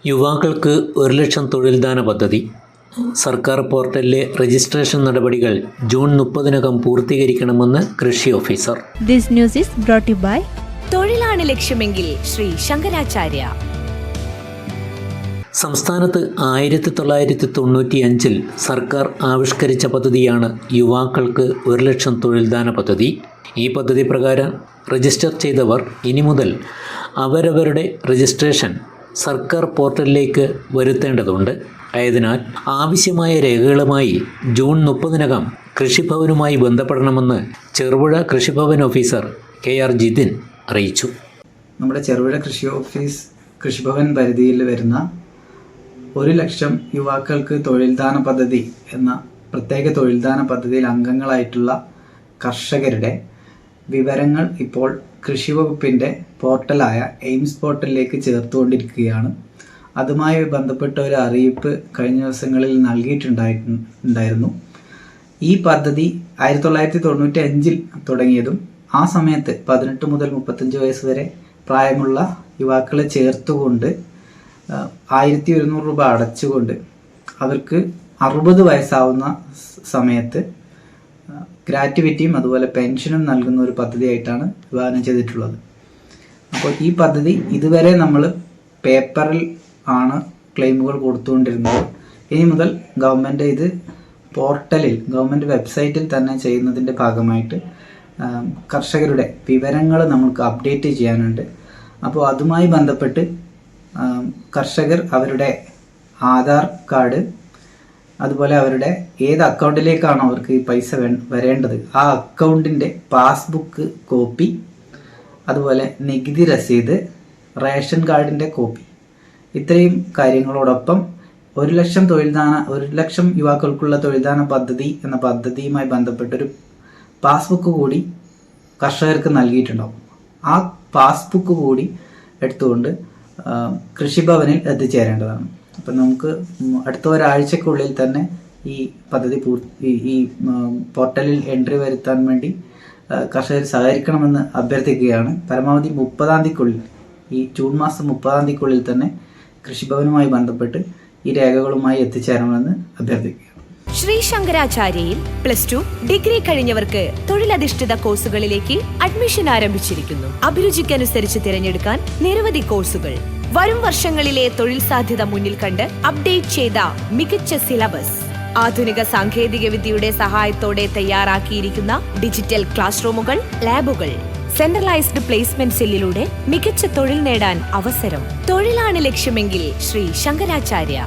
യുവാക്കൾക്ക് 1,00,000 തൊഴിൽദാന പദ്ധതി. സർക്കാർ പോർട്ടലിലെ രജിസ്ട്രേഷൻ നടപടികൾ ജൂൺ 30-നകം പൂർത്തീകരിക്കണമെന്ന് കൃഷി officer. This news is brought to you by തൊഴിലാണ് ലക്ഷ്യമെങ്കിൽ ശ്രീ ശങ്കരാചാര്യ. സംസ്ഥാനത്ത് 1995 സർക്കാർ ആവിഷ്കരിച്ച പദ്ധതിയാണ് യുവാക്കൾക്ക് 1,00,000 തൊഴിൽദാന പദ്ധതി. ഈ പദ്ധതി പ്രകാരം രജിസ്റ്റർ ചെയ്തവർ ഇനി മുതൽ അവരവരുടെ രജിസ്ട്രേഷൻ സർക്കാർ പോർട്ടലിലേക്ക് വരുത്തേണ്ടതുണ്ട്. ആയതിനാൽ ആവശ്യമായ രേഖകളുമായി ജൂൺ 30-നകം കൃഷിഭവനുമായി ബന്ധപ്പെടണമെന്ന് ചെറുപുഴ കൃഷിഭവൻ ഓഫീസർ KR ജിതിൻ അറിയിച്ചു. നമ്മുടെ ചെറുപുഴ കൃഷിഭവൻ പരിധിയിൽ വരുന്ന 1,00,000 യുവാക്കൾക്ക് തൊഴിൽദാന പദ്ധതി എന്ന പ്രത്യേക തൊഴിൽദാന പദ്ധതിയിൽ അംഗങ്ങളായിട്ടുള്ള കർഷകരുടെ വിവരങ്ങൾ ഇപ്പോൾ കൃഷി വകുപ്പിൻ്റെ പോർട്ടലായ എയിംസ് പോർട്ടലിലേക്ക് ചേർത്തുകൊണ്ടിരിക്കുകയാണ്. അതുമായി ബന്ധപ്പെട്ട ഒരു അറിയിപ്പ് കഴിഞ്ഞ ദിവസങ്ങളിൽ നൽകിയിട്ടുണ്ടായിരുന്നു. ഈ പദ്ധതി 1995 തുടങ്ങിയതും ആ സമയത്ത് 18 മുതൽ 35 വയസ്സ് വരെ പ്രായമുള്ള യുവാക്കളെ ചേർത്തുകൊണ്ട് 1,200 രൂപ അടച്ചുകൊണ്ട് അവർക്ക് 60 വയസ്സാവുന്ന സമയത്ത് ഗ്രാറ്റുവിറ്റിയും അതുപോലെ പെൻഷനും നൽകുന്ന ഒരു പദ്ധതിയായിട്ടാണ് വിഭാവനം ചെയ്തിട്ടുള്ളത്. അപ്പോൾ ഈ പദ്ധതി ഇതുവരെ നമ്മൾ പേപ്പറിൽ ആണ് ക്ലെയിമുകൾ കൊടുത്തുകൊണ്ടിരുന്നത്. ഇനി മുതൽ ഗവൺമെൻറ് ഇത് പോർട്ടലിൽ ഗവൺമെൻറ് വെബ്സൈറ്റിൽ തന്നെ ചെയ്യുന്നതിൻ്റെ ഭാഗമായിട്ട് കർഷകരുടെ വിവരങ്ങൾ നമുക്ക് അപ്ഡേറ്റ് ചെയ്യാനുണ്ട്. അപ്പോൾ അതുമായി ബന്ധപ്പെട്ട് കർഷകർ അവരുടെ ആധാർ കാർഡ് അതുപോലെ അവരുടെ ഏത് അക്കൗണ്ടിലേക്കാണോ അവർക്ക് ഈ പൈസ വരേണ്ടത് ആ അക്കൗണ്ടിൻ്റെ പാസ്ബുക്ക് കോപ്പി, അതുപോലെ നികുതി രസീത്, റേഷൻ കാർഡിൻ്റെ കോപ്പി, ഇത്രയും കാര്യങ്ങളോടൊപ്പം 1,00,000 യുവാക്കൾക്കുള്ള തൊഴിൽദാന പദ്ധതി എന്ന പദ്ധതിയുമായി ബന്ധപ്പെട്ടൊരു പാസ്ബുക്ക് കൂടി കർഷകർക്ക് നൽകിയിട്ടുണ്ടാവും. ആ പാസ്ബുക്ക് കൂടി എടുത്തുകൊണ്ട് കൃഷിഭവനിൽ എത്തിച്ചേരേണ്ടതാണ്. അപ്പം നമുക്ക് അടുത്ത ഒരാഴ്ചക്കുള്ളിൽ തന്നെ ഈ പദ്ധതി ഈ പോർട്ടലിൽ എൻട്രി വരുത്താൻ വേണ്ടി കർഷകർ സഹകരിക്കണമെന്ന് അഭ്യർത്ഥിക്കുകയാണ്. പരമാവധി 30-ാം തീയതിക്കുള്ളിൽ, ഈ ജൂൺ മാസം 30-ാം തീയതിക്കുള്ളിൽ തന്നെ കൃഷിഭവനുമായി ബന്ധപ്പെട്ട് ഈ രേഖകളുമായി എത്തിച്ചേരണമെന്ന് അഭ്യർത്ഥിക്കുക. ശ്രീ ശങ്കരാചാര്യയിൽ +2 ഡിഗ്രി കഴിഞ്ഞവർക്ക് തൊഴിലധിഷ്ഠിത കോഴ്സുകളിലേക്ക് അഡ്മിഷൻ ആരംഭിച്ചിരിക്കുന്നു. അഭിരുചിക്കനുസരിച്ച് തിരഞ്ഞെടുക്കാൻ നിരവധി കോഴ്സുകൾ. വരും വർഷങ്ങളിലെ തൊഴിൽ സാധ്യത മുന്നിൽ കണ്ട് അപ്ഡേറ്റ് ചെയ്ത മികച്ച സിലബസ്, ആധുനിക സാങ്കേതിക വിദ്യയുടെ സഹായത്തോടെ തയ്യാറാക്കിയിരിക്കുന്ന ഡിജിറ്റൽ ക്ലാസ് റൂമുകൾ, ലാബുകൾ, സെൻട്രലൈസ്ഡ് പ്ലേസ്മെന്റ് സെല്ലിലൂടെ മികച്ച തൊഴിൽ നേടാൻ അവസരം. തൊഴിലാണ് ലക്ഷ്യമെങ്കിൽ ശ്രീ ശങ്കരാചാര്യ.